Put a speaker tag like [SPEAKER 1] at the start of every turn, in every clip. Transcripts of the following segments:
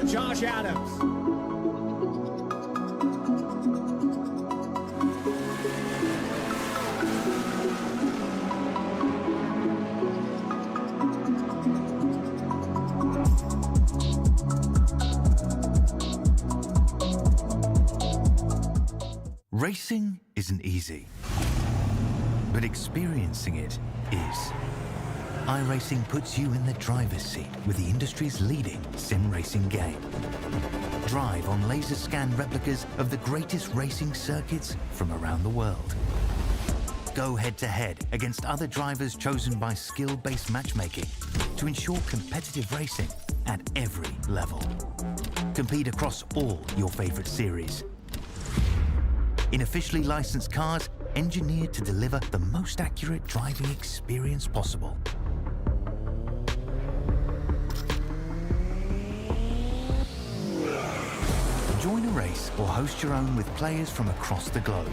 [SPEAKER 1] to Josh Adams.
[SPEAKER 2] Racing isn't easy, but experiencing it is. iRacing puts you in the driver's seat with the industry's leading sim racing game. Drive on laser scan replicas of the greatest racing circuits from around the world. Go head-to-head against other drivers chosen by skill-based matchmaking to ensure competitive racing at every level. Compete across all your favorite series in officially licensed cars engineered to deliver the most accurate driving experience possible. Join a race or host your own with players from across the globe.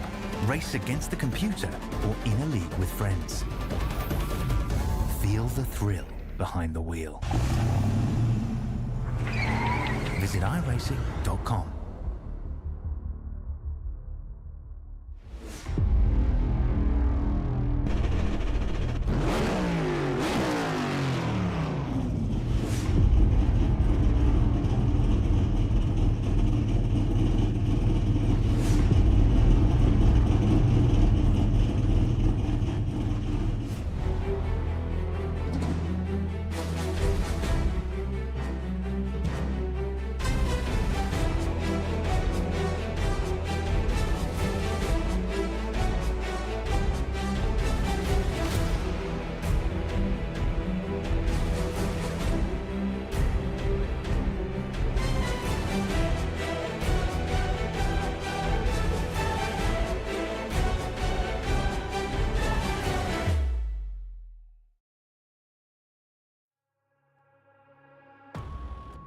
[SPEAKER 2] Race against the computer or in a league with friends. Feel the thrill behind the wheel. Visit iRacing.com.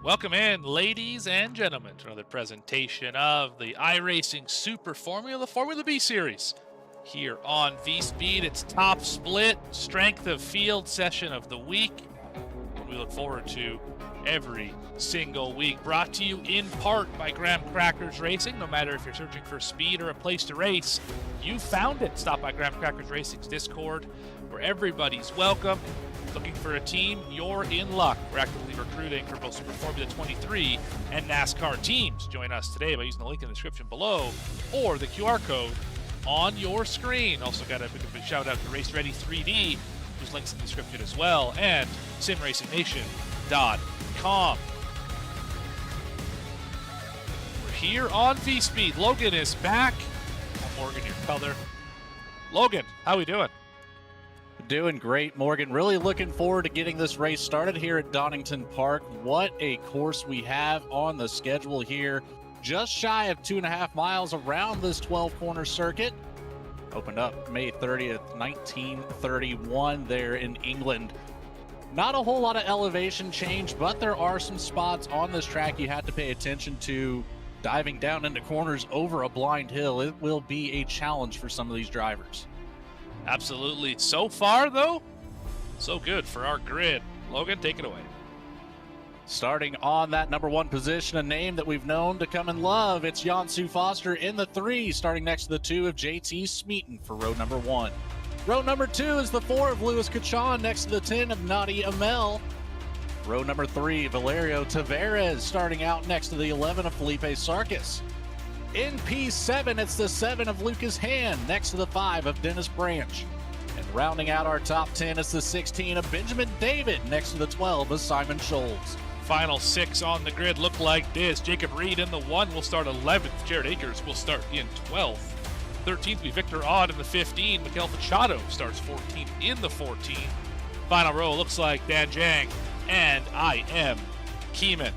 [SPEAKER 3] Welcome in, ladies and gentlemen, to another presentation of the iRacing Super Formula B Series. Here on VSPEED, it's top split, strength of field session of the week. We look forward to every single week. Brought to you in part by Graham Crackers Racing. No matter if you're searching for speed or a place to race, you found it. Stop by Graham Crackers Racing's Discord, where everybody's welcome. Looking for a team? You're in luck. We're actively recruiting for both Super Formula 23 and NASCAR teams. Join us today by using the link in the description below or the QR code on your screen. Also got a big shout out to Race Ready 3D, whose links in the description as well, and simracingnation.com. We're here on VSPEED. Logan is back. Morgan, your color. Logan, how we doing?
[SPEAKER 4] Doing great, Morgan. Really looking forward to getting this race started here at Donington Park. What a course we have on the schedule here. Just shy of 2.5 miles around this 12-corner circuit. Opened up May 30th, 1931 there in England. Not a whole lot of elevation change, but there are some spots on this track you have to pay attention to. Diving down into corners over a blind hill, it will be a challenge for some of these drivers.
[SPEAKER 3] Absolutely. So far, though, so good for our grid. Logan, take it away.
[SPEAKER 4] Starting on that number 1 position, a name that we've known to come and love. It's Jansu Foster in the 3, starting next to the 2 of JT Smeaton for row number 1. Row number 2 is the 4 of Louis Cachon next to the 10 of Nadi Amel. Row number 3, Valerio Tavares starting out next to the 11 of Felipe Sarkis. In P7, it's the 7 of Lucas Hand next to the 5 of Dennis Branch. And rounding out our top 10 is the 16 of Benjamin David next to the 12 of Simon Scholes.
[SPEAKER 3] Final 6 on the grid look like this. Jacob Reed in the 1 will start 11th. Jared Akers will start in 12th. 13th will be Victor Odd in the 15. Miguel Fachado starts 14th in the 14. Final row looks like Dan Jang and I am Keeman.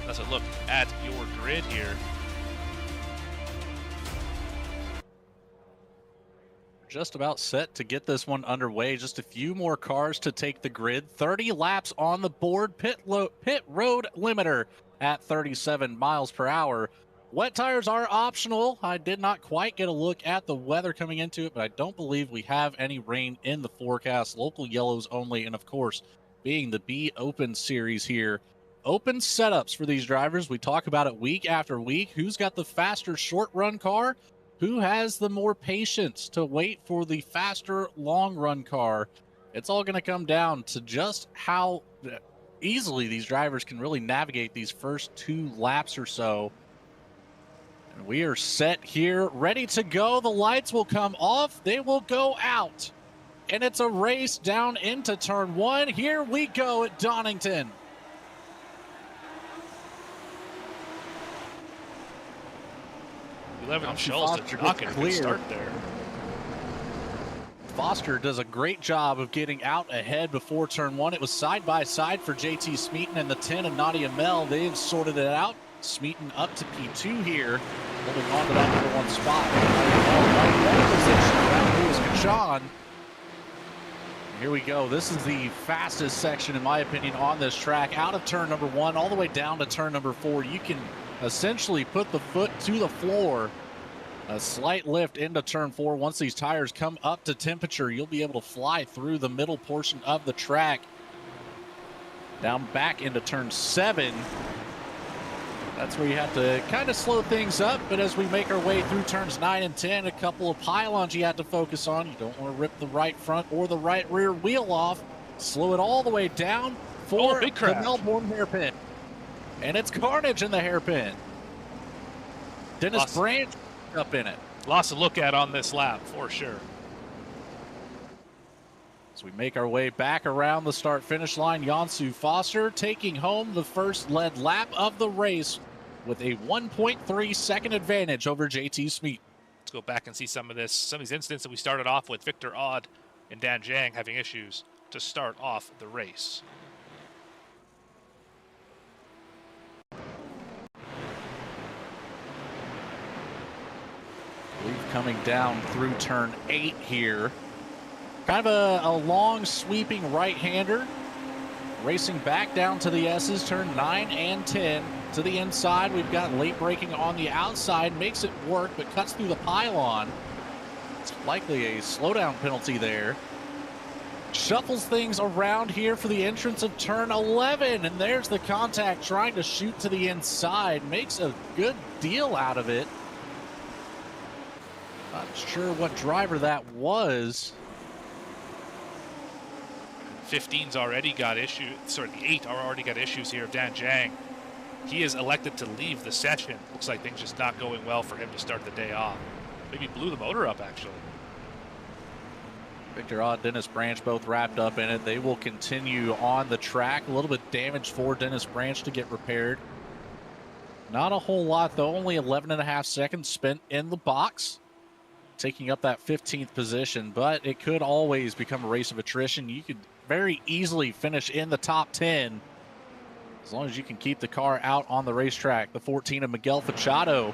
[SPEAKER 3] That's a look at your grid here.
[SPEAKER 4] Just about set to get this one underway. Just a few more cars to take the grid. 30 laps on the board. Pit road limiter at 37 miles per hour. Wet tires are optional. I did not quite get a look at the weather coming into it, but I don't believe we have any rain in the forecast. Local yellows only, and of course, being the B Open Series here. Open setups for these drivers. We talk about it week after week. Who's got the faster short run car? Who has the more patience to wait for the faster long run car? It's all going to come down to just how easily these drivers can really navigate these first 2 laps or so. And we are set here, ready to go. The lights will come off. They will go out. And it's a race down into turn 1. Here we go at Donington.
[SPEAKER 3] Shoals did not get a good start there.
[SPEAKER 4] Foster does a great job of getting out ahead before turn 1. It was side by side for JT Smeaton and the 10 of Nadia Mel. They've sorted it out. Smeaton up to P2 here, holding on to that number 1 spot. Nadia Mel position around Lewis Kachan. Here we go. This is the fastest section, in my opinion, on this track. Out of turn number 1, all the way down to turn number 4. You can essentially put the foot to the floor. A slight lift into turn 4. Once these tires come up to temperature, you'll be able to fly through the middle portion of the track. Down back into turn 7. That's where you have to kind of slow things up. But as we make our way through turns 9 and 10, a couple of pylons you have to focus on. You don't want to rip the right front or the right rear wheel off. Slow it all the way down for
[SPEAKER 3] big
[SPEAKER 4] the
[SPEAKER 3] crash.
[SPEAKER 4] Melbourne hairpin. And it's carnage in the hairpin. Dennis Branch up in it.
[SPEAKER 3] Lots to look at on this lap, for sure.
[SPEAKER 4] As we make our way back around the start-finish line, Jansu Foster taking home the first lead lap of the race with a 1.3 second advantage over JT Smeaton.
[SPEAKER 3] Let's go back and see some of these incidents that we started off with. Victor Odd and Dan Zhang having issues to start off the race.
[SPEAKER 4] Coming down through turn 8 here. Kind of a long sweeping right-hander. Racing back down to the S's, turn 9 and 10. To the inside, we've got late braking on the outside. Makes it work, but cuts through the pylon. It's likely a slowdown penalty there. Shuffles things around here for the entrance of turn 11. And there's the contact trying to shoot to the inside. Makes a good deal out of it. Not sure what driver that was.
[SPEAKER 3] 15's already got issues. Sorry, the 8 already got issues here of Dan Zhang. He is elected to leave the session. Looks like things just not going well for him to start the day off. Maybe blew the motor up, actually.
[SPEAKER 4] Victor Odd, Dennis Branch both wrapped up in it. They will continue on the track. A little bit damage for Dennis Branch to get repaired. Not a whole lot, though. Only 11.5 seconds spent in the box, taking up that 15th position, but it could always become a race of attrition. You could very easily finish in the top 10 as long as you can keep the car out on the racetrack. The 14 of Miguel Fachado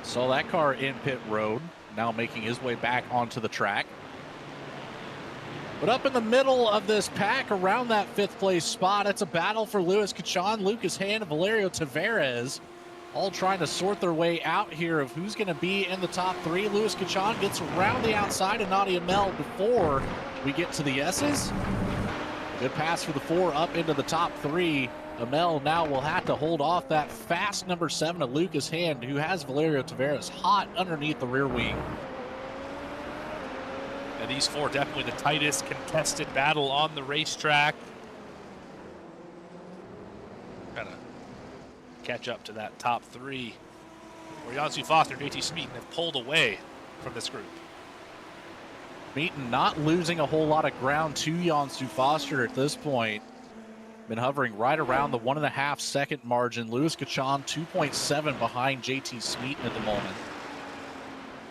[SPEAKER 4] saw that car in pit road, now making his way back onto the track. But up in the middle of this pack, around that 5th place spot, it's a battle for Lewis Kachan, Lucas Hand, and Valerio Tavares, all trying to sort their way out here of who's going to be in the top 3. Lewis Kachan gets around the outside of Nadia Mel before we get to the S's. Good pass for the 4 up into the top 3. Amel now will have to hold off that fast number 7 of Lucas Hand, who has Valerio Tavares hot underneath the rear wing.
[SPEAKER 3] And these 4 definitely the tightest contested battle on the racetrack. Kind of catch up to that top 3, where Jansu Foster and JT Smeaton have pulled away from this group.
[SPEAKER 4] Smeaton not losing a whole lot of ground to Jansu Foster at this point. Been hovering right around the 1.5 second margin. Lewis Kachan 2.7 behind JT Smeaton at the moment.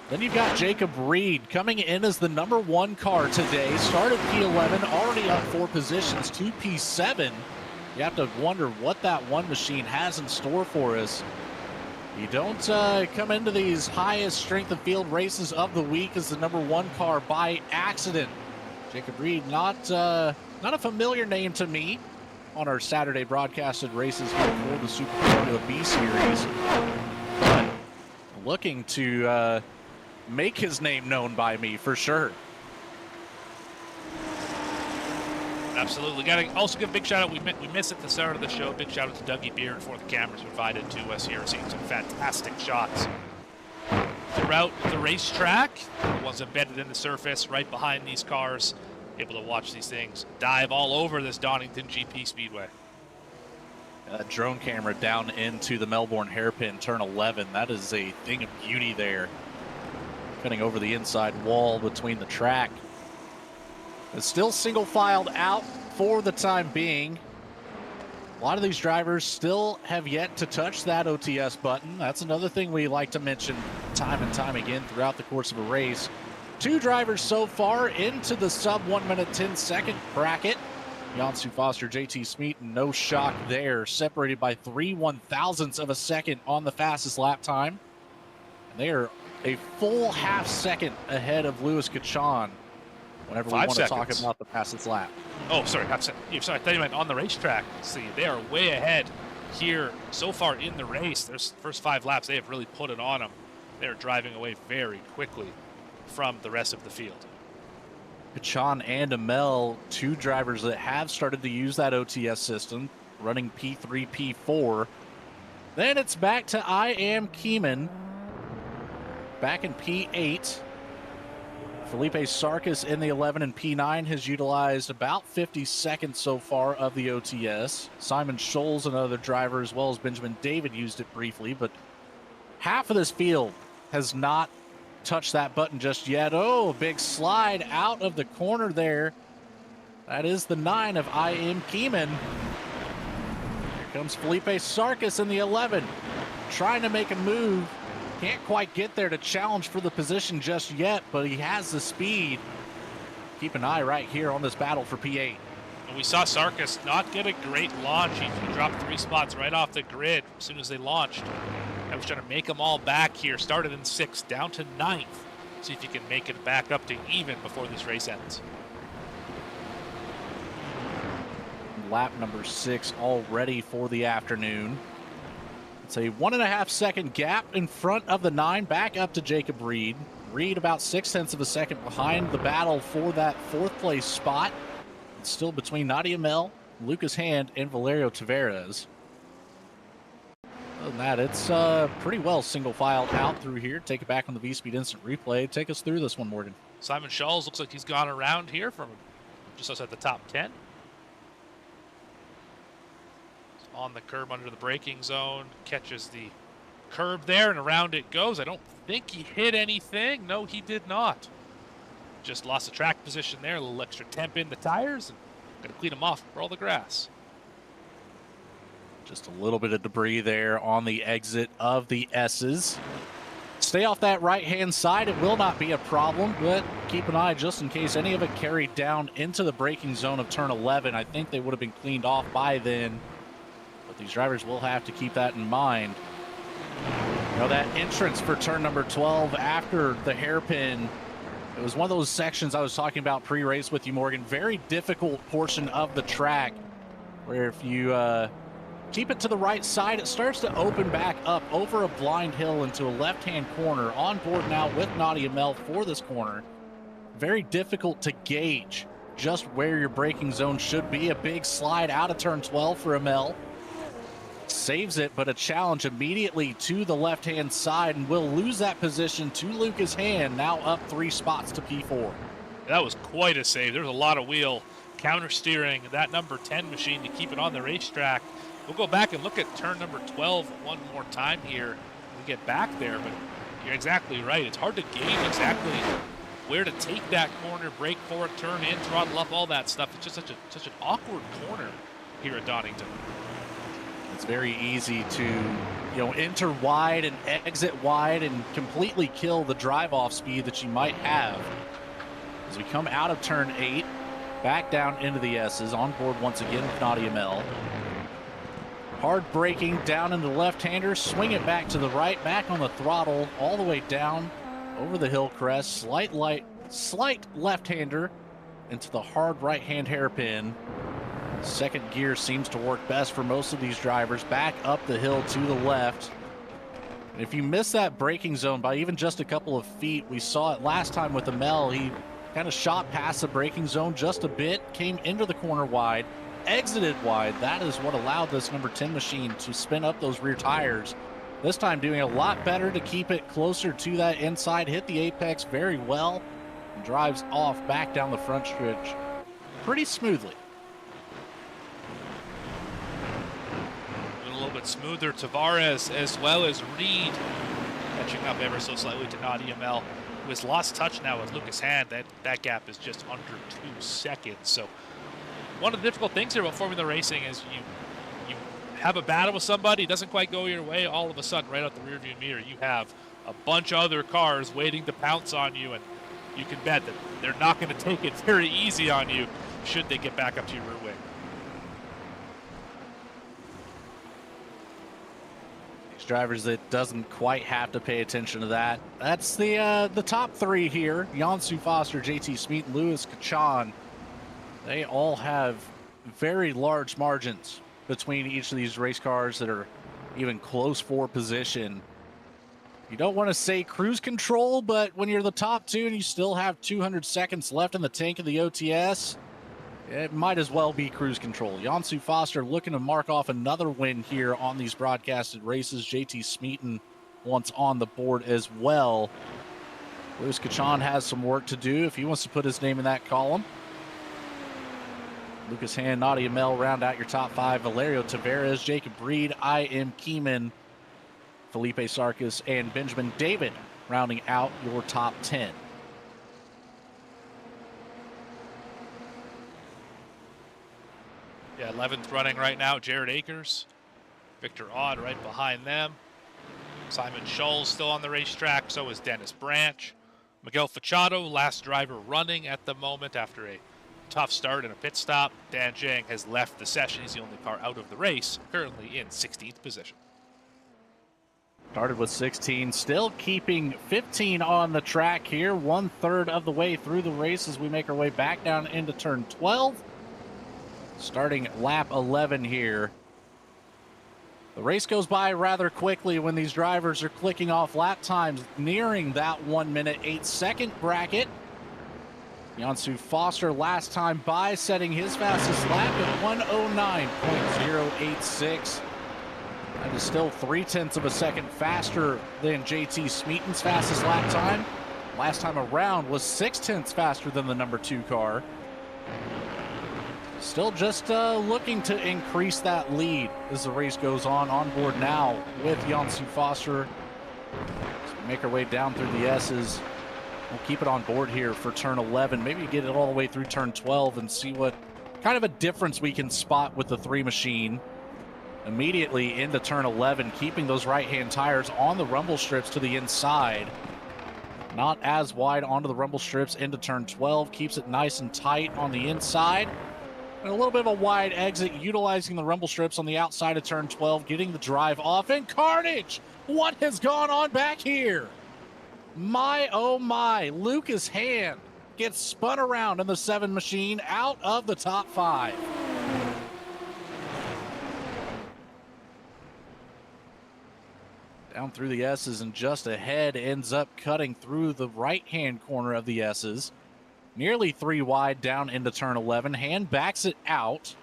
[SPEAKER 4] Then you've got Jacob Reed coming in as the number 1 car today. Started P11, already up 4 positions to P7. You have to wonder what that one machine has in store for us. You don't come into these highest strength of field races of the week as the number 1 car by accident. Jacob Reed, not a familiar name to me on our Saturday broadcasted races here for the Super Formula B Series, but looking to make his name known by me for sure.
[SPEAKER 3] Absolutely. Got to also give a big shout out. We missed at the start of the show. Big shout out to Dougie Beard for the cameras provided to us here. Seeing some fantastic shots throughout the racetrack. The ones embedded in the surface right behind these cars. Able to watch these things dive all over this Donington GP Speedway.
[SPEAKER 4] That drone camera down into the Melbourne hairpin, turn 11. That is a thing of beauty there. Cutting over the inside wall between the track. It's still single filed out for the time being. A lot of these drivers still have yet to touch that OTS button. That's another thing we like to mention time and time again throughout the course of a race. 2 drivers so far into the sub 1 minute 10 second bracket. Jansu Foster, JT Smeaton, no shock there, separated by 3/1000ths of a second on the fastest lap time. And they are a full half second ahead of Lewis Kachan whenever we want to talk about the fastest lap.
[SPEAKER 3] Oh, sorry, half second. Sorry, I thought you meant on the racetrack. See, they are way ahead here so far in the race. Their first 5 laps, they have really put it on them. They're driving away very quickly from the rest of the field.
[SPEAKER 4] Kachan and Amel, 2 drivers that have started to use that OTS system, running P3, P4. Then it's back to I Am Keeman, back in P8. Felipe Sarkis in the 11 and P9 has utilized about 50 seconds so far of the OTS. Simon Scholes, another driver, as well as Benjamin David, used it briefly, but half of this field has not touch that button just yet. Oh, big slide out of the corner there. That is the 9 of I Am Keeman. Here comes Felipe Sarkis in the 11, trying to make a move. Can't quite get there to challenge for the position just yet, but he has the speed. Keep an eye right here on this battle for P8.
[SPEAKER 3] And we saw Sarkis not get a great launch. He dropped 3 spots right off the grid as soon as they launched. I was trying to make them all back here. Started in 6th, down to 9th. See if you can make it back up to even before this race ends.
[SPEAKER 4] Lap number 6 already for the afternoon. It's a 1.5 second gap in front of the 9, back up to Jacob Reed. Reed about 0.6 of a second behind the battle for that 4th place spot. It's still between Nadia Mel, Lucas Hand, and Valerio Tavares. Other than that, it's pretty well single filed out through here. Take it back on the VSPEED instant replay. Take us through this one, Morgan.
[SPEAKER 3] Simon Scholes looks like he's gone around here from just outside the top 10. He's on the curb under the braking zone, catches the curb there, and around it goes. I don't think he hit anything. No, he did not. Just lost the track position there. A little extra temp in the tires, and going to clean them off for all the grass.
[SPEAKER 4] Just a little bit of debris there on the exit of the S's. Stay off that right-hand side. It will not be a problem, but keep an eye just in case any of it carried down into the braking zone of turn 11. I think they would have been cleaned off by then, but these drivers will have to keep that in mind. You know, that entrance for turn number 12 after the hairpin, it was one of those sections I was talking about pre-race with you, Morgan. Very difficult portion of the track where if you keep it to the right side, it starts to open back up over a blind hill into a left-hand corner. On board now with Nadia Mel for this corner. Very difficult to gauge just where your braking zone should be. A big slide out of turn 12 for Amel. Saves it, but a challenge immediately to the left-hand side, and will lose that position to Lucas Hand, now up 3 spots to P4.
[SPEAKER 3] That was quite a save. There was a lot of wheel counter steering that number 10 machine to keep it on the racetrack. We'll go back and look at turn number 12 one more time here when we get back there, but you're exactly right. It's hard to gauge exactly where to take that corner, brake for it, turn in, throttle up, all that stuff. It's just such an awkward corner here at Donington.
[SPEAKER 4] It's very easy to, enter wide and exit wide and completely kill the drive-off speed that you might have. As we come out of turn 8, back down into the S's, on board once again with Nadia Mel. Hard braking down into the left-hander, swing it back to the right, back on the throttle, all the way down over the hill crest, slight left-hander into the hard right-hand hairpin. Second gear seems to work best for most of these drivers. Back up the hill to the left. And if you miss that braking zone by even just a couple of feet, we saw it last time with Amel. He kind of shot past the braking zone just a bit, came into the corner wide, exited wide. That is what allowed this number 10 machine to spin up those rear tires. This time doing a lot better to keep it closer to that inside, hit the apex very well, and drives off back down the front stretch pretty smoothly.
[SPEAKER 3] A little bit smoother. Tavares as well as Reed catching up ever so slightly to Nadia Mel, who has lost touch now with Lucas Hand. That gap is just under 2 seconds. So one of the difficult things here about Formula Racing is you have a battle with somebody, it doesn't quite go your way, all of a sudden right out the rearview mirror you have a bunch of other cars waiting to pounce on you, and you can bet that they're not going to take it very easy on you should they get back up to your rear wing.
[SPEAKER 4] These drivers that doesn't quite have to pay attention to that. That's the top three here. Jansu Foster, JT Smeet, Louis Kachan. They all have very large margins between each of these race cars that are even close for position. You don't want to say cruise control, but when you're the top two and you still have 200 seconds left in the tank of the OTS, it might as well be cruise control. Jansu Foster looking to mark off another win here on these broadcasted races. JT Smeaton once on the board as well. Louis Kachan has some work to do if he wants to put his name in that column. Lucas Hand, Nadia Mel round out your top five. Valerio Tavares, Jacob Reed, I.M. Keeman, Felipe Sarkis, and Benjamin David rounding out your top 10.
[SPEAKER 3] Yeah, 11th running right now, Jared Akers. Victor Odd right behind them. Simon Scholl's still on the racetrack, so is Dennis Branch. Miguel Fachado, last driver running at the moment after a tough start and a pit stop. Dan Zhang has left the session. He's the only car out of the race, currently in 16th position.
[SPEAKER 4] Started with 16, still keeping 15 on the track here. 1/3 of the way through the race as we make our way back down into turn 12. Starting lap 11 here. The race goes by rather quickly when these drivers are clicking off lap times nearing that 1 minute 8 second bracket. Jansu Foster last time by setting his fastest lap at 1:09.086. That is still 0.3 of a second faster than JT Smeaton's fastest lap time. Last time around was 0.6 faster than the number 2 car. Still just looking to increase that lead as the race goes on. On board now with Jansu Foster. As we make our way down through the S's. We'll keep it on board here for turn 11. Maybe get it all the way through turn 12 and see what kind of a difference we can spot with the 3 machine. Immediately into turn 11, keeping those right-hand tires on the rumble strips to the inside. Not as wide onto the rumble strips into turn 12. Keeps it nice and tight on the inside. And a little bit of a wide exit, utilizing the rumble strips on the outside of turn 12, getting the drive off. And carnage! What has gone on back here? My, oh my, Lucas Hand gets spun around in the 7 machine out of the top 5. Down through the S's and just ahead, ends up cutting through the right-hand corner of the S's. Nearly 3 wide down into turn 11. Hand backs it out.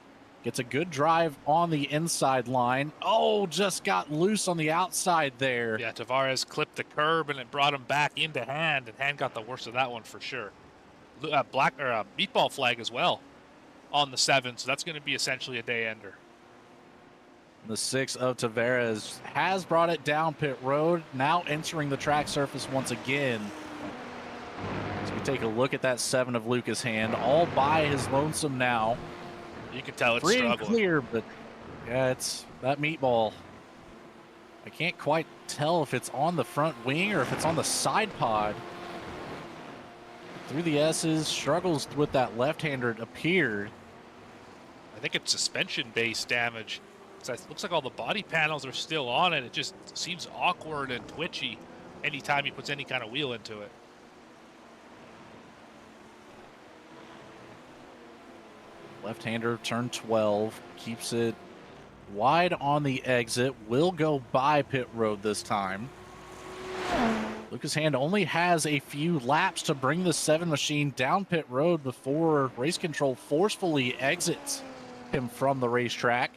[SPEAKER 4] Gets a good drive on the inside line. Oh, just got loose on the outside there.
[SPEAKER 3] Yeah, Tavares clipped the curb and it brought him back into Hand, and Hand got the worst of that one for sure. Meatball flag as well on the 7, so that's going to be essentially a day ender.
[SPEAKER 4] The 6 of Tavares has brought it down pit road, now entering the track surface once again. As we take a look at that 7 of Lucas Hand, all by his lonesome now.
[SPEAKER 3] You can tell it's
[SPEAKER 4] free and
[SPEAKER 3] struggling.
[SPEAKER 4] clear, but yeah, it's that meatball. I can't quite tell if it's on the front wing or if it's on the side pod. Through the S's, struggles with that left-hander, it appeared.
[SPEAKER 3] I think it's suspension-based damage. So it looks like all the body panels are still on it. It just seems awkward and twitchy anytime he puts any kind of wheel into it.
[SPEAKER 4] Left-hander, turn 12, keeps it wide on the exit, will go by pit road this time. Lucas Hand only has a few laps to bring the 7 machine down pit road before race control forcefully exits him from the racetrack.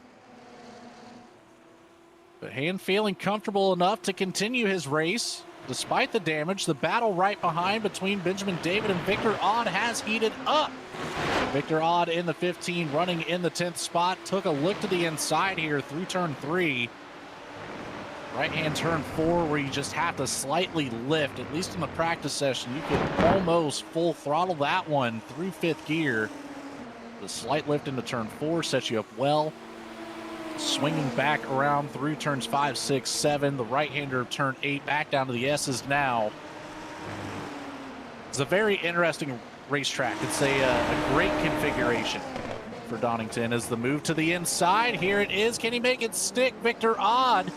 [SPEAKER 4] But Hand feeling comfortable enough to continue his race. Despite the damage, the battle right behind between Benjamin David and Victor Odd has heated up. Victor Odd in the 15, running in the 10th spot, took a look to the inside here through turn 3. Right-hand turn 4, where you just have to slightly lift. At least in the practice session, you could almost full throttle that one through 5th gear. The slight lift into turn 4 sets you up well. Swinging back around through turns 5, 6, 7. The right-hander of turn 8 back down to the S's now. It's a very interesting racetrack. It's a great configuration for Donington as the move to the inside. Here it is. Can he make it stick? Victor Odd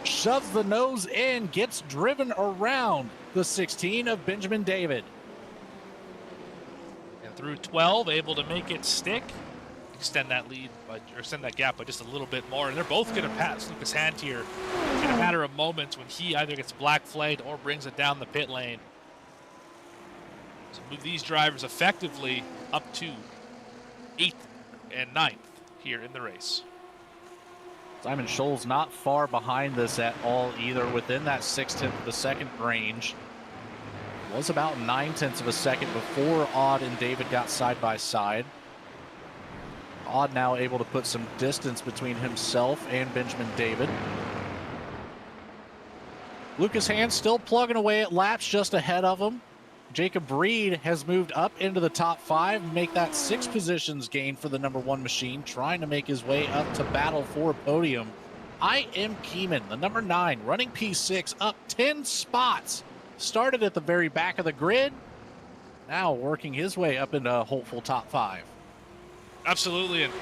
[SPEAKER 4] shoves the nose in, gets driven around the 16 of Benjamin David.
[SPEAKER 3] And through 12, able to make it stick, extend that lead, or extend that gap by just a little bit more. And they're both going to pass Lucas Hand here in a matter of moments when he either gets black flagged or brings it down the pit lane. So move these drivers effectively up to 8th and 9th here in the race.
[SPEAKER 4] Simon Scholl's not far behind this at all either, within that 0.6 of a second range. Was about 0.9 of a second before Odd and David got side by side. Odd now able to put some distance between himself and Benjamin David. Lucas Hand still plugging away at laps just ahead of him. Jacob Reed has moved up into the top 5, make that 6 positions gain for the number 1 machine, trying to make his way up to battle for a podium. I.M. Keeman, the number 9, running P6, up 10 spots. Started at the very back of the grid, now working his way up into a hopeful top 5.
[SPEAKER 3] Absolutely, and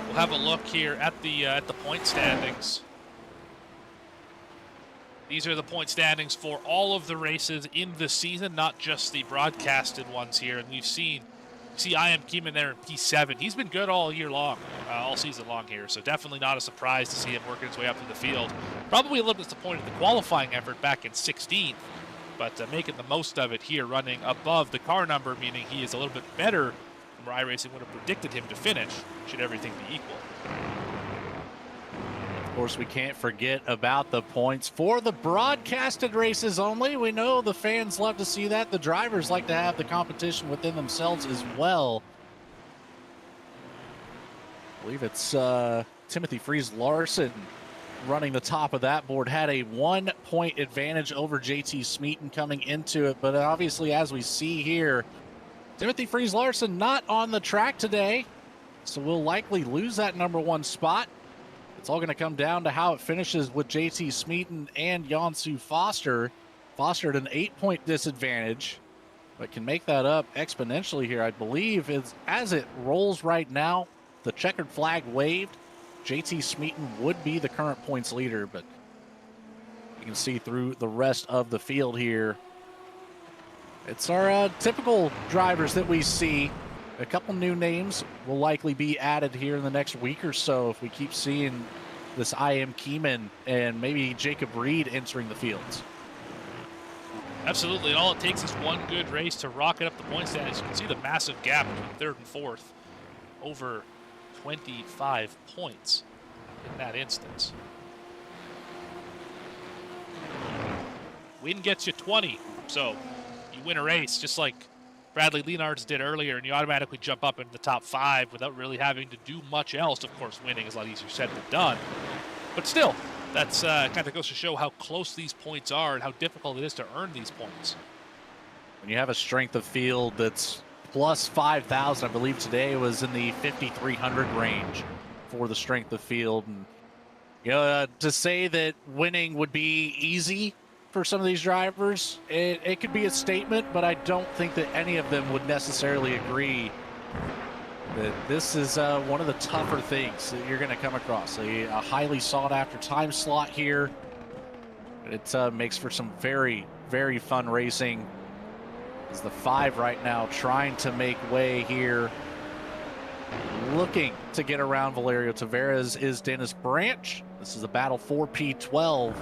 [SPEAKER 3] we'll have a look here at the point standings. These are the point standings for all of the races in the season, not just the broadcasted ones here. And we've see I.M. Keeman there in P7. He's been good all year long, all season long here. So definitely not a surprise to see him working his way up through the field. Probably a little disappointed in the qualifying effort back in 16th, but making the most of it here, running above the car number, meaning he is a little bit better than where iRacing would have predicted him to finish, should everything be equal.
[SPEAKER 4] Of course, we can't forget about the points for the broadcasted races only. We know the fans love to see that. The drivers like to have the competition within themselves as well. I believe it's Timothy Fries-Larson running the top of that board. Had a 1-point advantage over JT Smeaton coming into it. But obviously, as we see here, Timothy Fries-Larson not on the track today. So we'll likely lose that number 1 spot. It's all going to come down to how it finishes with JT Smeaton and Jansu Foster. Foster at an 8-point disadvantage, but can make that up exponentially here, I believe. As it rolls right now, the checkered flag waved. JT Smeaton would be the current points leader, but you can see through the rest of the field here. It's our typical drivers that we see. A couple new names will likely be added here in the next week or so if we keep seeing this I.M. Keeman and maybe Jacob Reed entering the fields.
[SPEAKER 3] Absolutely, and all it takes is one good race to rocket up the point standings. You can see the massive gap between 3rd and 4th, over 25 points in that instance. Win gets you 20, so you win a race just like Bradley Leonards did earlier, and you automatically jump up into the top 5 without really having to do much else. Of course, winning is a lot easier said than done. But still, that's kind of goes to show how close these points are and how difficult it is to earn these points.
[SPEAKER 4] When you have a strength of field that's plus 5,000, I believe today was in the 5,300 range for the strength of field. And, you know, to say that winning would be easy for some of these drivers, it could be a statement, but I don't think that any of them would necessarily agree that this is one of the tougher things that you're going to come across. A highly sought after time slot here. It makes for some very, very fun racing. As the 5 right now trying to make way here, looking to get around Valerio Tavares is Dennis Branch. This is a battle for P12.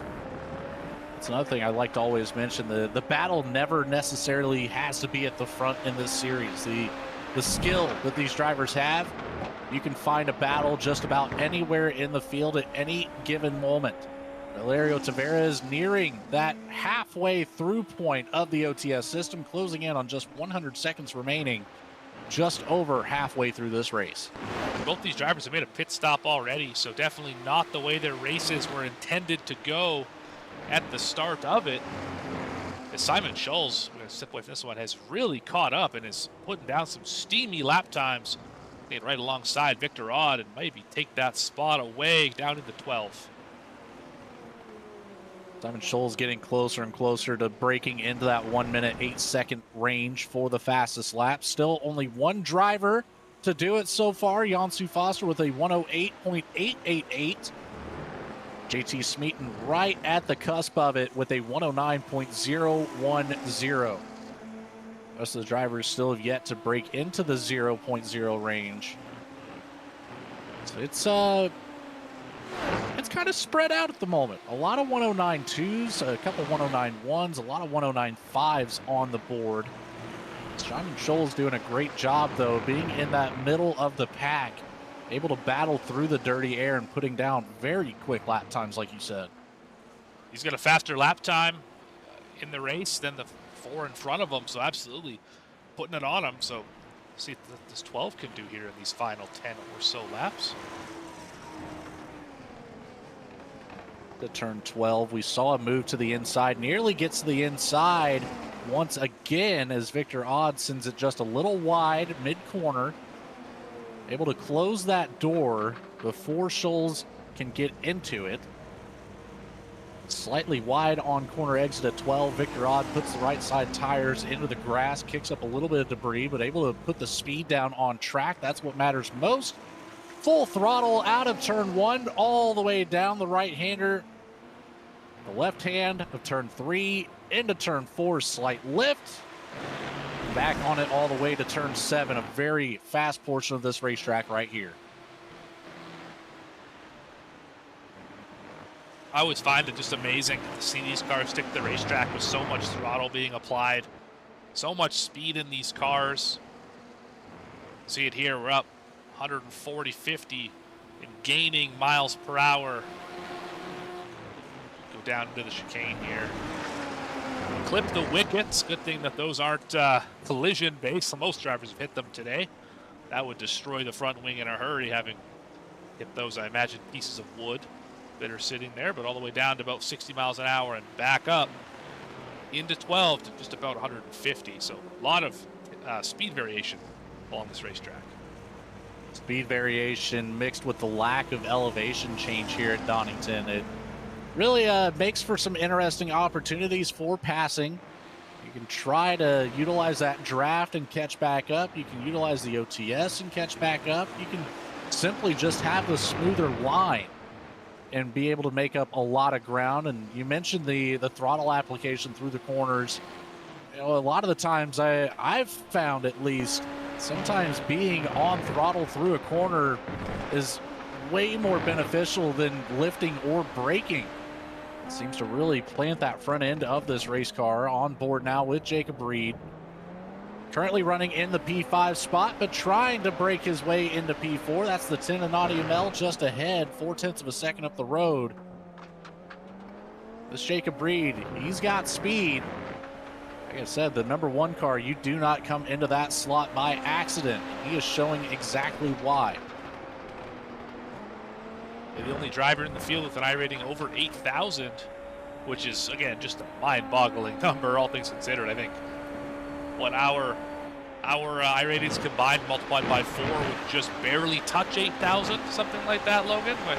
[SPEAKER 4] That's another thing I like to always mention. The battle never necessarily has to be at the front in this series. The skill that these drivers have, you can find a battle just about anywhere in the field at any given moment. Valerio Tavares nearing that halfway through point of the OTS system, closing in on just 100 seconds remaining, just over halfway through this race.
[SPEAKER 3] Both these drivers have made a pit stop already, so definitely not the way their races were intended to go at the start of it. As Simon Scholes, we're going to step away from this one, has really caught up and is putting down some steamy lap times. Getting right alongside Victor Odd and maybe take that spot away down into 12.
[SPEAKER 4] Simon Scholes getting closer and closer to breaking into that 1 minute 8 second range for the fastest lap. Still only one driver to do it so far. Jansu Foster with a 108.888. JT Smeaton right at the cusp of it with a 109.010. Most of the drivers still have yet to break into the 0.0 range. So it's kind of spread out at the moment. A lot of 109.2s, a couple 109.1s, a lot of 109.5s on the board. Simon Scholes doing a great job, though, being in that middle of the pack, able to battle through the dirty air and putting down very quick lap times, like you said.
[SPEAKER 3] He's got a faster lap time in the race than the 4 in front of him, so absolutely putting it on him. So see what this 12 can do here in these final 10 or so laps.
[SPEAKER 4] The turn 12, we saw a move to the inside, nearly gets to the inside once again as Victor Odd sends it just a little wide mid-corner, able to close that door before Scholes can get into it. Slightly wide on corner exit at 12. Victor Odd puts the right side tires into the grass, kicks up a little bit of debris, but able to put the speed down on track. That's what matters most. Full throttle out of turn 1, all the way down the right-hander. The left hand of turn 3 into turn 4, slight lift. Back on it all the way to turn 7, a very fast portion of this racetrack right here.
[SPEAKER 3] I always find it just amazing to see these cars stick to the racetrack with so much throttle being applied, so much speed in these cars. See it here, we're up 140, 50 and gaining miles per hour. Go down into the chicane here. Clip the wickets. Good thing that those aren't collision based. Most drivers have hit them today. That would destroy the front wing in a hurry, having hit those, I imagine, pieces of wood that are sitting there, but all the way down to about 60 miles an hour and back up into 12 to just about 150. So a lot of speed variation along this racetrack.
[SPEAKER 4] Speed variation mixed with the lack of elevation change here at Donington. It really makes for some interesting opportunities for passing. You can try to utilize that draft and catch back up. You can utilize the OTS and catch back up. You can simply just have the smoother line and be able to make up a lot of ground. And you mentioned the throttle application through the corners. You know, a lot of the times I've found, at least, sometimes being on throttle through a corner is way more beneficial than lifting or braking. It seems to really plant that front end of this race car. On board now with Jacob Reed. Currently running in the P5 spot, but trying to break his way into P4. That's the 10 of Nadia Mel just ahead, 0.4 of a second up the road. This Jacob Reed, he's got speed. Like I said, the number 1 car, you do not come into that slot by accident. He is showing exactly why.
[SPEAKER 3] They're the only driver in the field with an iRating over 8,000, which is, again, just a mind-boggling number, all things considered. I think what our iRatings combined multiplied by 4 would just barely touch 8,000, something like that, Logan. But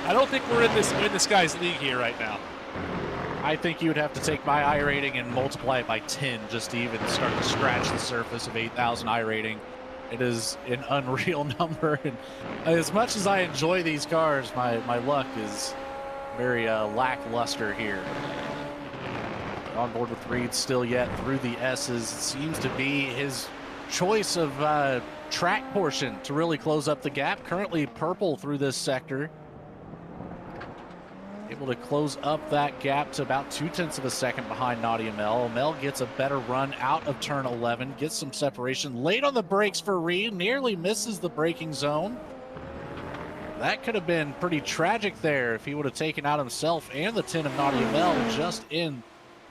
[SPEAKER 3] I don't think we're in this guy's league here right now.
[SPEAKER 4] I think you would have to take my iRating and multiply it by 10 just to even start to scratch the surface of 8,000 iRating. It is an unreal number, and as much as I enjoy these cars, my luck is very lackluster here. On board with Reed still yet through the S's. It seems to be his choice of track portion to really close up the gap. Currently purple through this sector. able to close up that gap to about 0.2 of a second behind Nadia Mel. Mel gets a better run out of turn 11, gets some separation. Late on the brakes for Reed, nearly misses the braking zone. That could have been pretty tragic there if he would have taken out himself and the 10 of Nadia Mel just in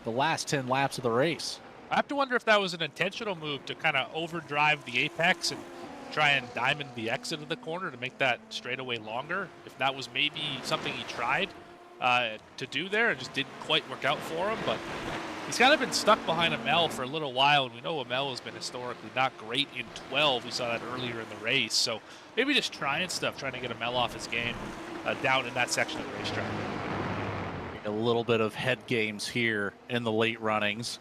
[SPEAKER 4] the last 10 laps of the race.
[SPEAKER 3] I have to wonder if that was an intentional move to kind of overdrive the apex and try and diamond the exit of the corner to make that straightaway longer. If that was maybe something he tried to do there and just didn't quite work out for him, but he's kind of been stuck behind Amel for a little while, and we know Amel has been historically not great in 12. We saw that earlier in the race, so maybe just trying stuff, trying to get Amel off his game down in that section of the racetrack.
[SPEAKER 4] A little bit of head games here in the late runnings.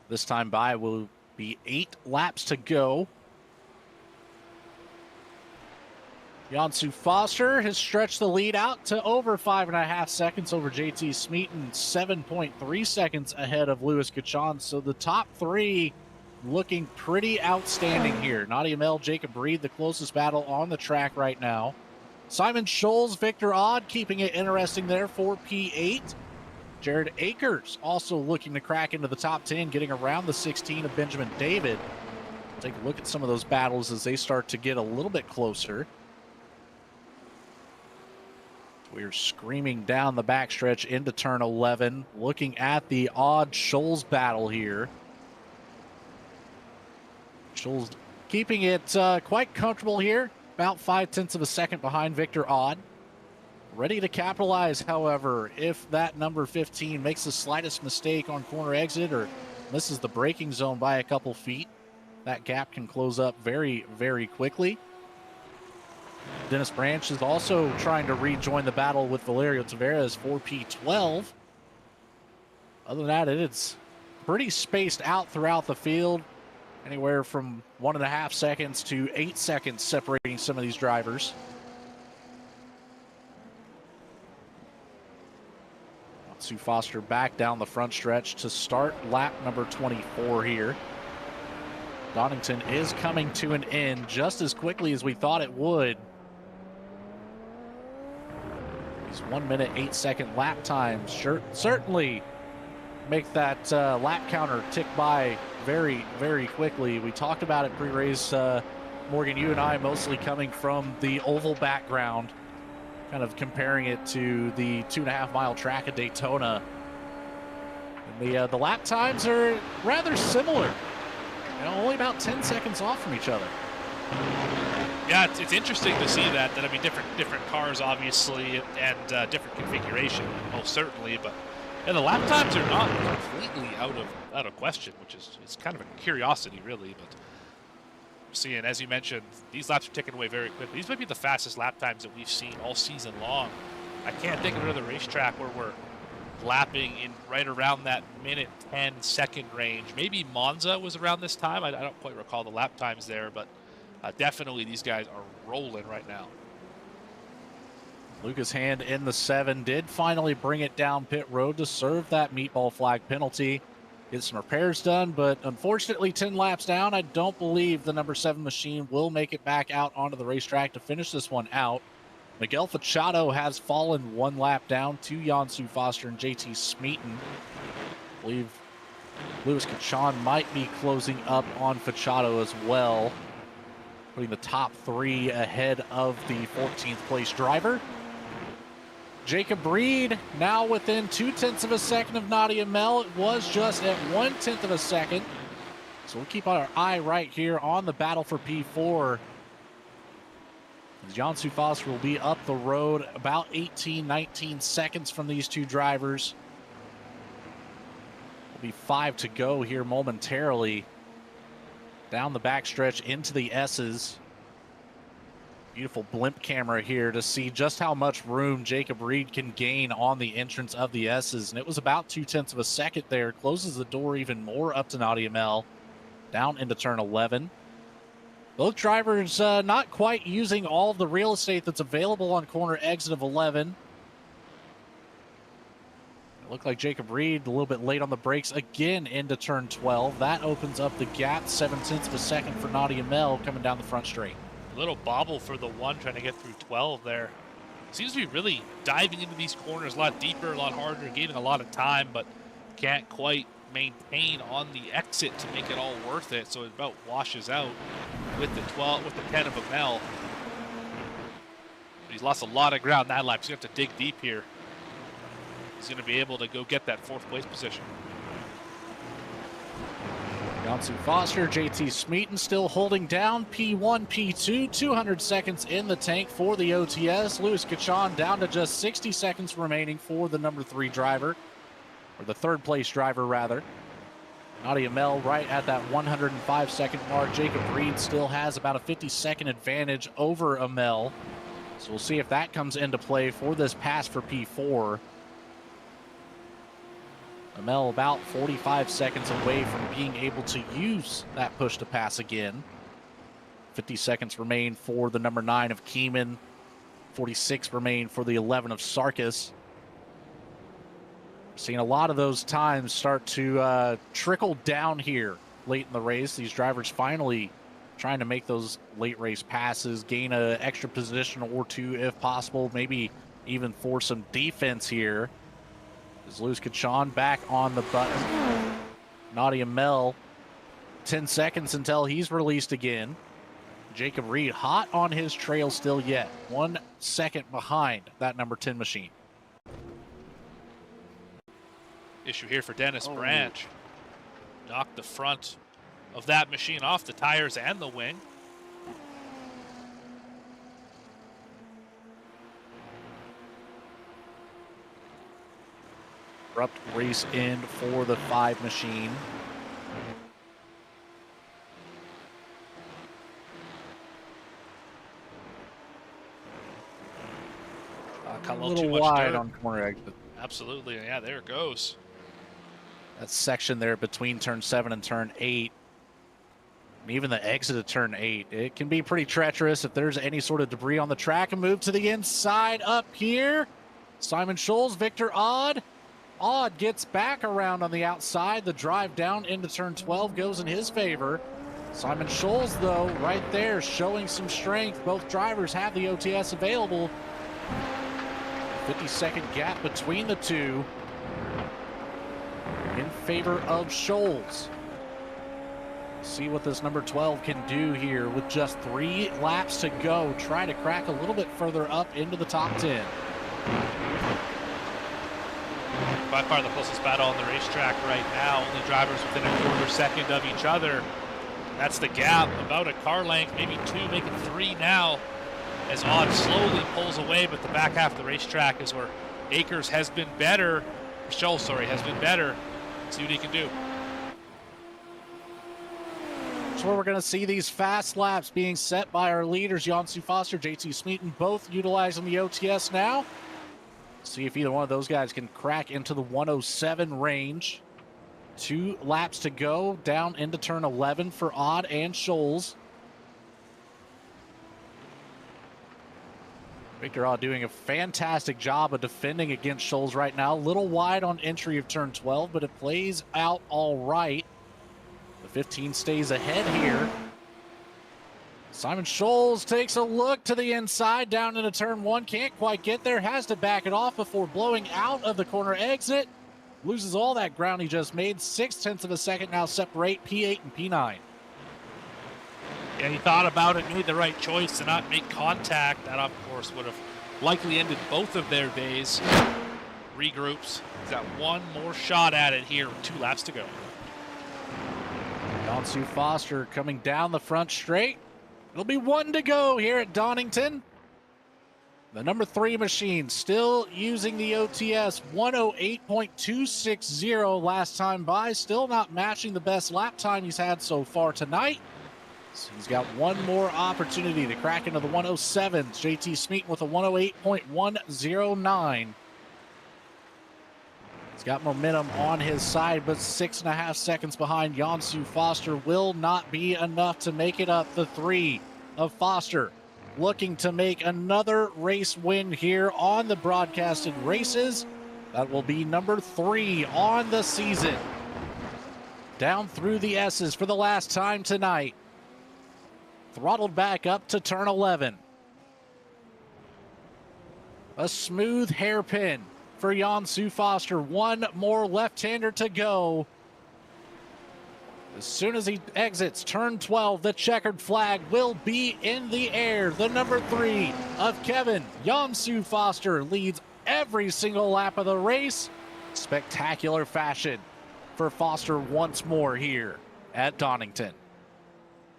[SPEAKER 4] This time by will be 8 laps to go. Jansu Foster has stretched the lead out to over 5.5 seconds over JT Smeaton, 7.3 seconds ahead of Louis Cachan. So the top 3 looking pretty outstanding here. Nadia Mel, Jacob Reed, the closest battle on the track right now. Simon Scholes, Victor Odd keeping it interesting there for P8. Jared Akers also looking to crack into the top 10, getting around the 16 of Benjamin David. Take a look at some of those battles as they start to get a little bit closer. We're screaming down the backstretch into turn 11, looking at the Odd Scholes battle here. Scholes keeping it quite comfortable here, about 0.5 of a second behind Victor Odd. Ready to capitalize, however, if that number 15 makes the slightest mistake on corner exit or misses the braking zone by a couple feet. That gap can close up very, very quickly. Dennis Branch is also trying to rejoin the battle with Valerio Tavares for P12. Other than that, it's pretty spaced out throughout the field. Anywhere from 1.5 seconds to 8 seconds separating some of these drivers. Sue Foster back down the front stretch to start lap number 24 here. Donington is coming to an end just as quickly as we thought it would. These 1 minute 8 second lap times certainly make that lap counter tick by very, very quickly. We talked about it pre-race, Morgan, you and I mostly coming from the oval background, kind of comparing it to the 2.5 mile track at Daytona. And the lap times are rather similar. You know, only about 10 seconds off from each other.
[SPEAKER 3] Yeah, it's interesting to see that. I mean, different cars, obviously, and different configuration, most certainly. But yeah, the lap times are not completely out of question, which is it's kind of a curiosity, really. But seeing, as you mentioned, these laps are ticking away very quickly. These might be the fastest lap times that we've seen all season long. I can't think of another racetrack where we're lapping in right around that minute 10 second range. Maybe Monza was around this time. I don't quite recall the lap times there, but definitely these guys are rolling right now.
[SPEAKER 4] Lucas Hand in the 7 did finally bring it down pit road to serve that meatball flag penalty. Get some repairs done, but unfortunately 10 laps down, I don't believe the number 7 machine will make it back out onto the racetrack to finish this one out. Miguel Fachado has fallen 1 lap down to Jansu Foster and JT Smeaton. I believe Louis Cachan might be closing up on Fachado as well, putting the top 3 ahead of the 14th place driver. Jacob Reed now within 0.2 of a second of Nadia Mel. It was just at 1/10 of a second. So we'll keep our eye right here on the battle for P4. Jansu Foster will be up the road about 18, 19 seconds from these two drivers. Will be 5 to go here momentarily. Down the backstretch into the S's. Beautiful blimp camera here to see just how much room Jacob Reed can gain on the entrance of the S's. And it was about 0.2 of a second there. Closes the door even more up to Nadia Mel. Down into turn 11. Both drivers not quite using all of the real estate that's available on corner exit of 11. It looked like Jacob Reed a little bit late on the brakes again into turn 12. That opens up the gap, 0.7 of a second for Nadia Mel coming down the front straight.
[SPEAKER 3] A little bobble for the 1 trying to get through 12 there. seems to be really diving into these corners a lot deeper, a lot harder, gaining a lot of time, but can't quite maintain on the exit to make it all worth it. So it about washes out with the 10 of Amel. But he's lost a lot of ground that lap. He's going to have to dig deep here. He's going to be able to go get that 4th place position.
[SPEAKER 4] Jansu Foster, JT Smeaton still holding down P1, P2, 200 seconds in the tank for the OTS. Louis Cachon down to just 60 seconds remaining for the number 3 driver, or the 3rd place driver rather. Nadia Mel right at that 105-second mark. Jacob Reed still has about a 50-second advantage over Amel. So we'll see if that comes into play for this pass for P4. Amel about 45 seconds away from being able to use that push to pass again. 50 seconds remain for the number 9 of Keeman. 46 remain for the 11 of Sarkis. Seeing a lot of those times start to trickle down here late in the race. These drivers finally trying to make those late race passes, gain an extra position or 2 if possible, maybe even for some defense here. Is Louis Cachon back on the button? Nadia Mel, 10 seconds until he's released again. Jacob Reed hot on his trail still yet. 1 second behind that number 10 machine.
[SPEAKER 3] Issue here for Dennis Branch. Knocked the front of that machine off the tires and the wing.
[SPEAKER 4] Abrupt race end for the 5 machine.
[SPEAKER 3] Cut
[SPEAKER 4] A little wide
[SPEAKER 3] dirt
[SPEAKER 4] on corner exit.
[SPEAKER 3] Absolutely, yeah, there it goes.
[SPEAKER 4] That section there between turn 7 and turn 8. And even the exit of turn 8. It can be pretty treacherous if there's any sort of debris on the track. And move to the inside up here. Simon Scholes, Victor Odd. Odd gets back around on the outside. The drive down into turn 12 goes in his favor. Simon Scholes, though, right there showing some strength. Both drivers have the OTS available. 50-second gap between the two in favor of Scholes. See what this number 12 can do here with just 3 laps to go. Try to crack a little bit further up into the top 10.
[SPEAKER 3] By far the closest battle on the racetrack right now. Only drivers within a quarter second of each other. That's the gap, about a car length, maybe 2, making 3 now. As Odd slowly pulls away, but the back half of the racetrack is where Akers has been better. Scholl, sorry, has been better. See what he can do.
[SPEAKER 4] That's where we're going to see these fast laps being set by our leaders, Jansu Foster, JT Smeaton, both utilizing the OTS now. See if either one of those guys can crack into the 107 range. 2 laps to go down into turn 11 for Odd and Scholes. Victor Odd doing a fantastic job of defending against Scholes right now. A little wide on entry of turn 12, but it plays out all right. The 15 stays ahead here. Simon Scholes takes a look to the inside down into turn 1. Can't quite get there. Has to back it off before blowing out of the corner exit. Loses all that ground he just made. 0.6 of a second now separate P8 and P9.
[SPEAKER 3] Yeah, he thought about it, made the right choice to not make contact. That, of course, would have likely ended both of their days. Regroups. He's got 1 more shot at it here with 2 laps to go.
[SPEAKER 4] Jansu Foster coming down the front straight. It'll be 1 to go here at Donington. The number 3 machine still using the OTS. 108.260 last time by. Still not matching the best lap time he's had so far tonight. So he's got 1 more opportunity to crack into the 107s. JT Smeaton with a 108.109. He's got momentum on his side, but 6.5 seconds behind. Jansu Foster will not be enough to make it up. The 3 of Foster looking to make another race win here on the broadcasted races. That will be number 3 on the season. Down through the S's for the last time tonight. Throttled back up to turn 11. A smooth hairpin for Jan-Sue Foster. One more left-hander to go. As soon as he exits turn 12, the checkered flag will be in the air. The number 3 of Kevin, Jan-Sue Foster, leads every single lap of the race. Spectacular fashion for Foster once more here at Donington.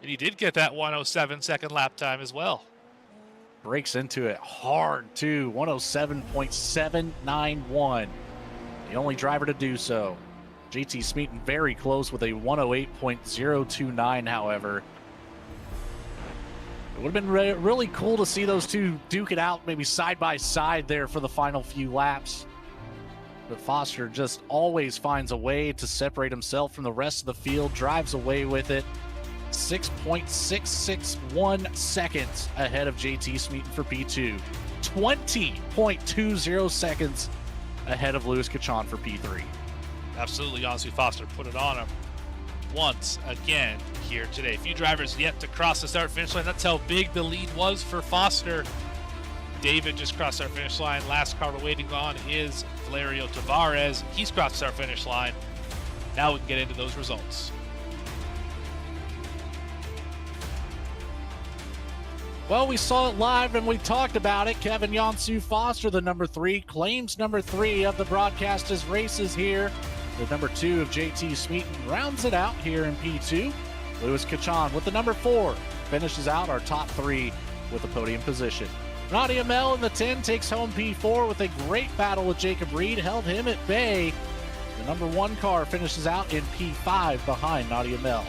[SPEAKER 3] And he did get that 107 second lap time as well.
[SPEAKER 4] Breaks into it hard too, 107.791. The only driver to do so. JT Smeaton very close with a 108.029, however. It would have been really cool to see those two duke it out maybe side by side there for the final few laps. But Foster just always finds a way to separate himself from the rest of the field, drives away with it. 6.661 seconds ahead of JT Smeaton for P2. 20.20 seconds ahead of Louis Cachon for P3.
[SPEAKER 3] Absolutely, Jan-Sue Foster put it on him once again here today. A few drivers yet to cross the start finish line. That's how big the lead was for Foster. David just crossed our finish line. Last car we're waiting on is Valerio Tavares. He's crossed our finish line. Now we can get into those results.
[SPEAKER 4] Well, we saw it live and we talked about it. Kevin Jan-Sue Foster, the number 3, claims number 3 of the broadcasters races here. The number 2 of JT Smeaton rounds it out here in P2. Louis Cachon with the number 4 finishes out our top 3 with a podium position. Nadia Mel in the 10 takes home P4 with a great battle with Jacob Reed, held him at bay. The number 1 car finishes out in P5 behind Nadia Mel.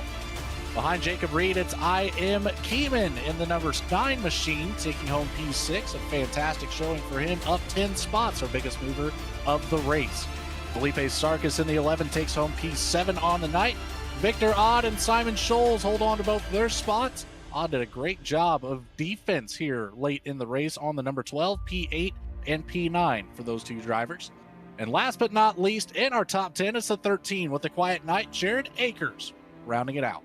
[SPEAKER 4] Behind Jacob Reed, it's I.M. Keeman in the number 9 machine, taking home P6. A fantastic showing for him, up 10 spots, our biggest mover of the race. Felipe Sarkis in the 11 takes home P7 on the night. Victor Odd and Simon Scholes hold on to both their spots. Odd did a great job of defense here late in the race on the number 12, P8 and P9 for those two drivers. And last but not least, in our top 10, it's the 13 with the quiet night, Jared Akers rounding it out.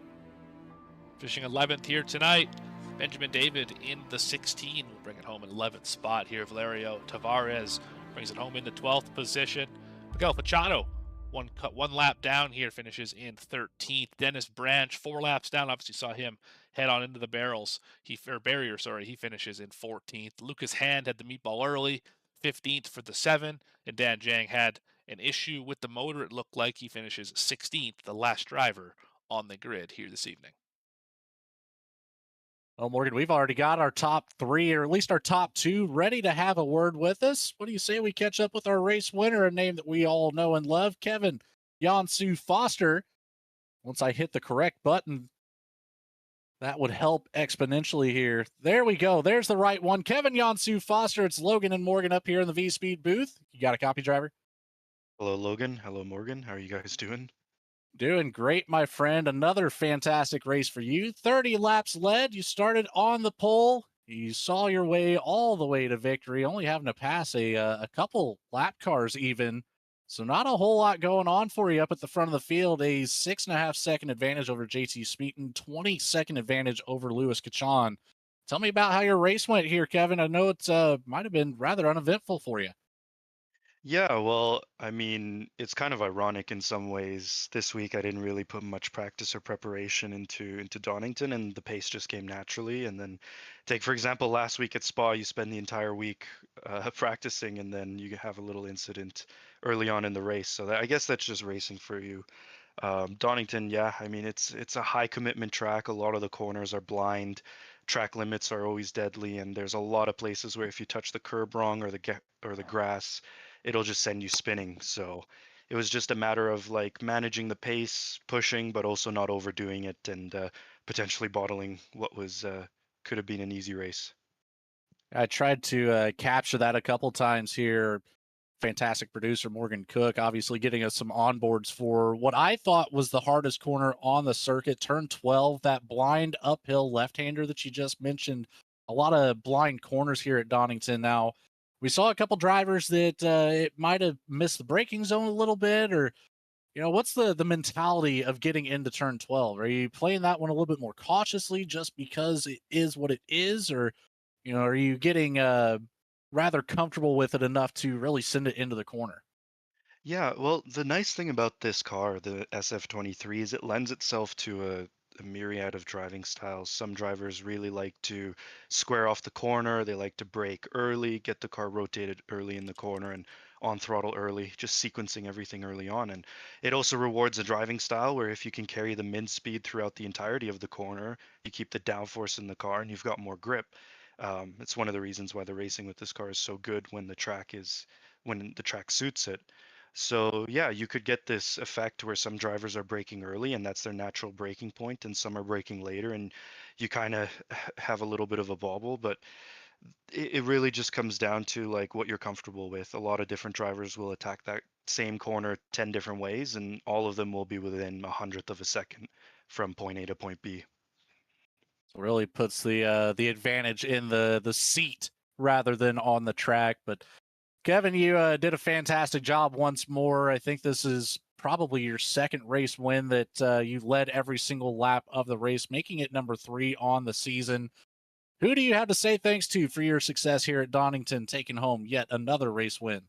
[SPEAKER 3] Finishing 11th here tonight, Benjamin David in the 16 will bring it home in 11th spot here. Valerio Tavares brings it home in the 12th position. Miguel Pachado, one lap down here, finishes in 13th. Dennis Branch, 4 laps down. Obviously saw him head on into the barriers. He finishes in 14th. Lucas Hand had the meatball early, 15th for the 7. And Dan Jang had an issue with the motor. It looked like he finishes 16th, the last driver on the grid here this evening.
[SPEAKER 4] Well, Morgan, we've already got our top 3, or at least our top 2, ready to have a word with us. What do you say we catch up with our race winner, a name that we all know and love, Kevin Jan-Sue Foster? Once I hit the correct button, that would help exponentially here. There we go. There's the right one. Kevin Jan-Sue Foster. It's Logan and Morgan up here in the VSPEED booth. You got a copy, driver?
[SPEAKER 1] Hello, Logan. Hello, Morgan. How are you guys doing?
[SPEAKER 4] Doing great, my friend. Another fantastic race for you. 30 laps led. You started on the pole. You saw your way all the way to victory, only having to pass a couple lap cars even. So not a whole lot going on for you up at the front of the field. A 6.5 second advantage over JT Smeaton, 20-second advantage over Louis Cachon. Tell me about how your race went here, Kevin. I know it might have been rather uneventful for you.
[SPEAKER 1] Yeah, well, I mean, it's kind of ironic in some ways. This week I didn't really put much practice or preparation into Donington, and the pace just came naturally. And then take, for example, last week at Spa, you spend the entire week practicing, and then you have a little incident early on in the race. So I guess that's just racing for you. Donington, yeah, I mean, it's a high commitment track. A lot of the corners are blind. Track limits are always deadly, and there's a lot of places where if you touch the curb wrong or the grass, it'll just send you spinning. So it was just a matter of like managing the pace, pushing, but also not overdoing it, and potentially bottling what was could have been an easy race.
[SPEAKER 4] I tried to capture that a couple times here. Fantastic producer Morgan Cook, obviously getting us some onboards for what I thought was the hardest corner on the circuit, turn 12, that blind uphill left-hander that you just mentioned. A lot of blind corners here at Donington. Now, we saw a couple drivers that it might have missed the braking zone a little bit, or, you know, what's the mentality of getting into turn 12? Are you playing that one a little bit more cautiously just because it is what it is, or, you know, are you getting rather comfortable with it enough to really send it into the corner.
[SPEAKER 1] Yeah, well, the nice thing about this car, the SF23, is it lends itself to a myriad of driving styles. Some drivers really like to square off the corner, they like to brake early, get the car rotated early in the corner and on throttle early, just sequencing everything early on. And it also rewards a driving style where if you can carry the min speed throughout the entirety of the corner, you keep the downforce in the car and you've got more grip. It's one of the reasons why the racing with this car is so good when the track suits it. So yeah, you could get this effect where some drivers are braking early and that's their natural braking point, and some are braking later, and you kind of have a little bit of a bobble. But it really just comes down to like what you're comfortable with. A lot of different drivers will attack that same corner 10 different ways, and all of them will be within a hundredth of a second from point A to point B.
[SPEAKER 4] Really puts the advantage in the seat rather than on the track. But Kevin, you did a fantastic job once more. I think this is probably your second race win that you led every single lap of the race, making it number 3 on the season. Who do you have to say thanks to for your success here at Donington, taking home yet another race win?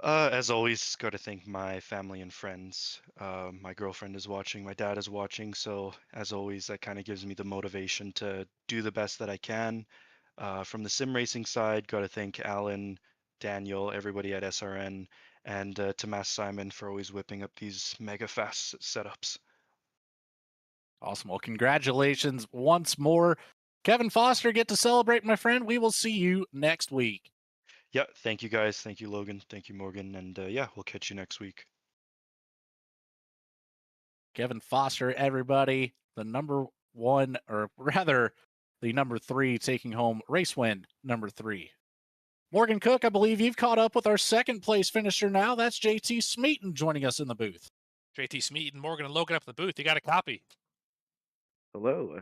[SPEAKER 1] As always, got to thank my family and friends. My girlfriend is watching, my dad is watching, so as always, that kind of gives me the motivation to do the best that I can. From the sim racing side, got to thank Alan, Daniel, everybody at SRN, and to Mass Simon for always whipping up these mega fast setups.
[SPEAKER 4] Awesome. Well, congratulations once more. Kevin Foster, get to celebrate, my friend. We will see you next week.
[SPEAKER 1] Yeah, thank you guys. Thank you, Logan. Thank you, Morgan. And yeah, we'll catch you next week.
[SPEAKER 4] Kevin Foster, everybody, the number 1, or rather, the number 3, taking home race win number 3. Morgan Cook, I believe you've caught up with our second place finisher now. That's JT Smeaton joining us in the booth.
[SPEAKER 3] JT Smeaton, Morgan, and Logan up in the booth. You got a copy.
[SPEAKER 5] Hello.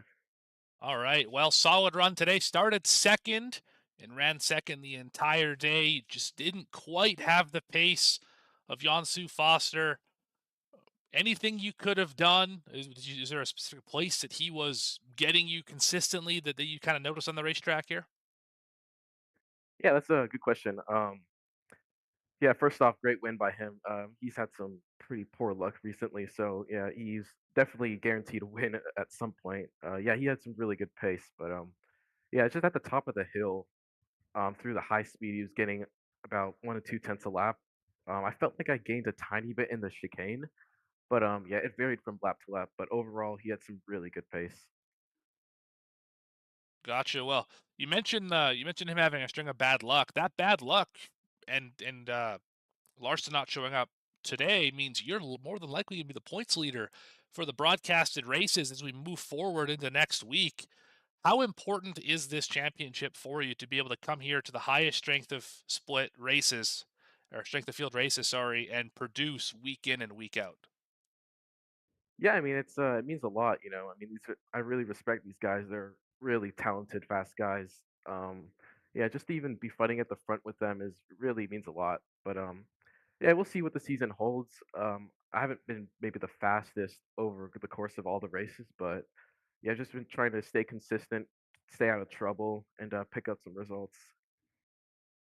[SPEAKER 3] All right. Well, solid run today. Started second and ran second the entire day. Just didn't quite have the pace of Jansu Foster. Anything you could have done? Is there a specific place that he was getting you consistently that you kind of noticed on the racetrack here?
[SPEAKER 5] Yeah, that's a good question. Yeah, first off, great win by him. He's had some pretty poor luck recently, so yeah, he's definitely guaranteed to win at some point. Yeah, he had some really good pace, but yeah, just at the top of the hill, through the high speed, he was getting about 1 to 2 tenths a lap. I felt like I gained a tiny bit in the chicane, but yeah, it varied from lap to lap. But overall, he had some really good pace.
[SPEAKER 3] Gotcha. Well, you mentioned him having a string of bad luck. That bad luck and Larson not showing up today means you're more than likely to be the points leader for the broadcasted races as we move forward into next week. How important is this championship for you to be able to come here to the highest strength of split races or strength of field races, sorry, and produce week in and week out?
[SPEAKER 5] Yeah, I mean, it means a lot, you know. I mean, I really respect these guys. They're really talented, fast guys. Yeah, just to even be fighting at the front with them is really means a lot. But yeah, we'll see what the season holds. I haven't been maybe the fastest over the course of all the races, but yeah, just been trying to stay consistent, stay out of trouble, and pick up some results.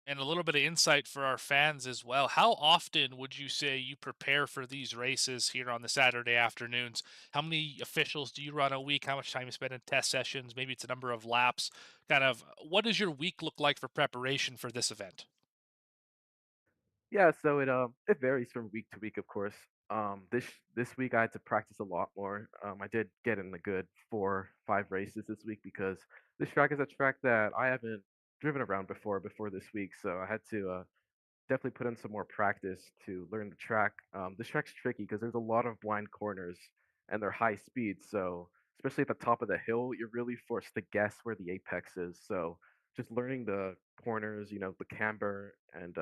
[SPEAKER 3] And a little bit of insight for our fans as well. How often would you say you prepare for these races here on the Saturday afternoons? How many officials do you run a week? How much time you spend in test sessions? Maybe it's a number of laps. Kind of what does your week look like for preparation for this event?
[SPEAKER 5] Yeah, so it varies from week to week, of course. This week I had to practice a lot more. I did get in a good 4, 5 races this week because this track is a track that I haven't driven around before this week. So I had to definitely put in some more practice to learn the track. This track's tricky because there's a lot of blind corners and they're high speed. So especially at the top of the hill, you're really forced to guess where the apex is. So just learning the corners, you know, the camber and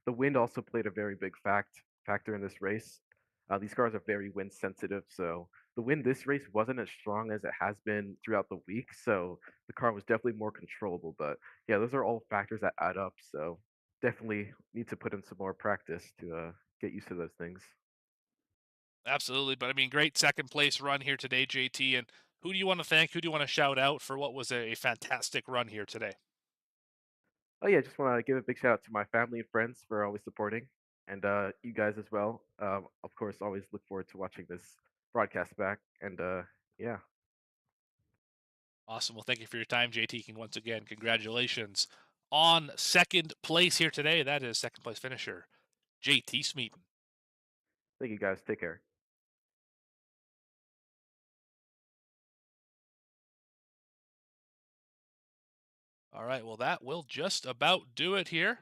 [SPEAKER 5] the wind also played a very big factor in this race. These cars are very wind sensitive, so the wind this race wasn't as strong as it has been throughout the week. So the car was definitely more controllable. But yeah, those are all factors that add up. So definitely need to put in some more practice to get used to those things.
[SPEAKER 3] Absolutely. But I mean, great second place run here today, JT. And who do you want to thank? Who do you want to shout out for what was a fantastic run here today?
[SPEAKER 5] Oh yeah, just want to give a big shout out to my family and friends for always supporting, and you guys as well. Of course, always look forward to watching this broadcast back. And yeah,
[SPEAKER 3] Awesome. Well, thank you for your time, JT. And once again, congratulations on second place here today. That is second place finisher, JT Smeaton.
[SPEAKER 5] thank you guys. Take care.
[SPEAKER 3] All right. Well, that will just about do it here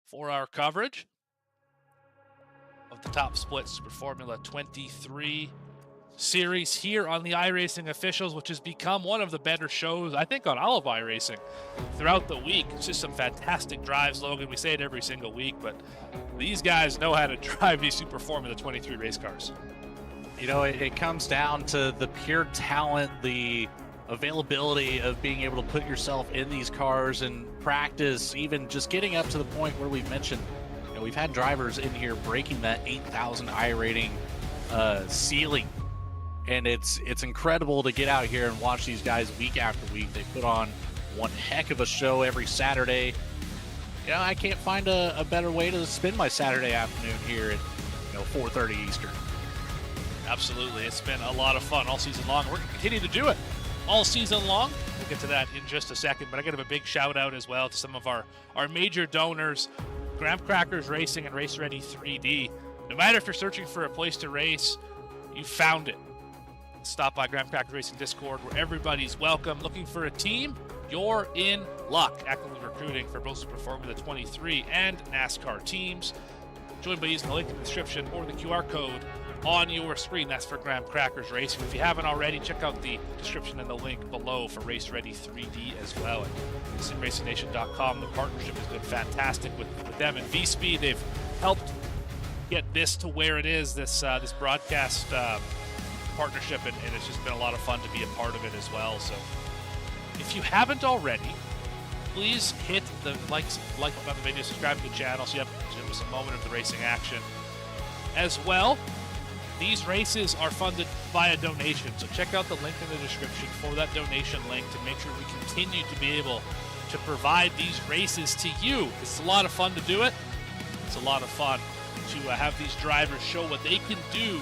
[SPEAKER 3] for our coverage of the Top Split Super Formula 23 series here on the iRacing Officials, which has become one of the better shows, I think, on all of iRacing throughout the week. It's just some fantastic drives, Logan. We say it every single week, but these guys know how to drive these Super Formula 23 race cars.
[SPEAKER 4] You know, it comes down to the pure talent, the availability of being able to put yourself in these cars and practice, even just getting up to the point where we've mentioned, you know, we've had drivers in here breaking that 8,000 iRating ceiling. And it's incredible to get out here and watch these guys week after week. They put on one heck of a show every Saturday. You know, I can't find a better way to spend my Saturday afternoon here at 4:30 Eastern.
[SPEAKER 3] Absolutely. It's been a lot of fun all season long. We're going to continue to do it all season long. We'll get to that in just a second, but I got to give a big shout out as well to some of our major donors, Graham Crackers Racing and Race Ready 3D. No matter if you're searching for a place to race, you found it. Stop by Graham Crackers Racing Discord where everybody's welcome. Looking for a team? You're in luck. Actively recruiting for both Super Formula 23 and NASCAR teams. Join by using the link in the description or the QR code on your screen. That's for Graham Crackers Racing. If you haven't already, check out the description and the link below for Race Ready 3D as well. At simracingnation.com, the partnership has been fantastic with them and VSPEED. They've helped get this to where it is, this broadcast partnership, and it's just been a lot of fun to be a part of it as well. So if you haven't already, please hit the like button on the video, subscribe to the channel so you have just a moment of the racing action. As well, these races are funded via donation, so check out the link in the description for that donation link to make sure we continue to be able to provide these races to you. It's a lot of fun to do it. It's a lot of fun to have these drivers show what they can do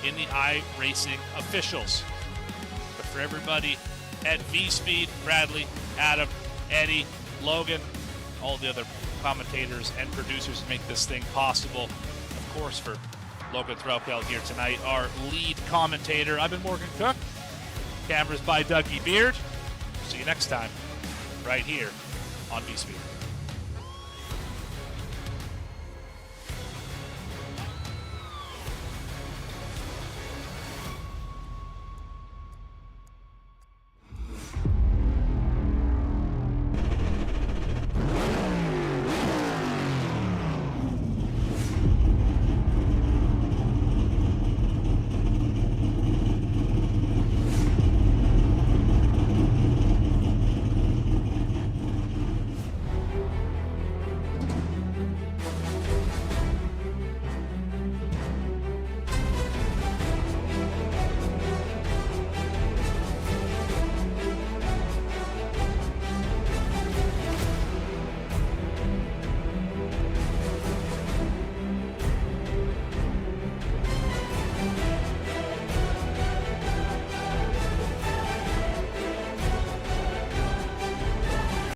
[SPEAKER 3] in the iRacing Officials. But for everybody at VSPEED, Bradley, Adam, Eddie, Logan, all the other commentators and producers who make this thing possible. Of course, for Logan Threlkeld here tonight, our lead commentator. I've been Morgan Cook. Cameras by Dougie Beard. See you next time, right here on VSPEED.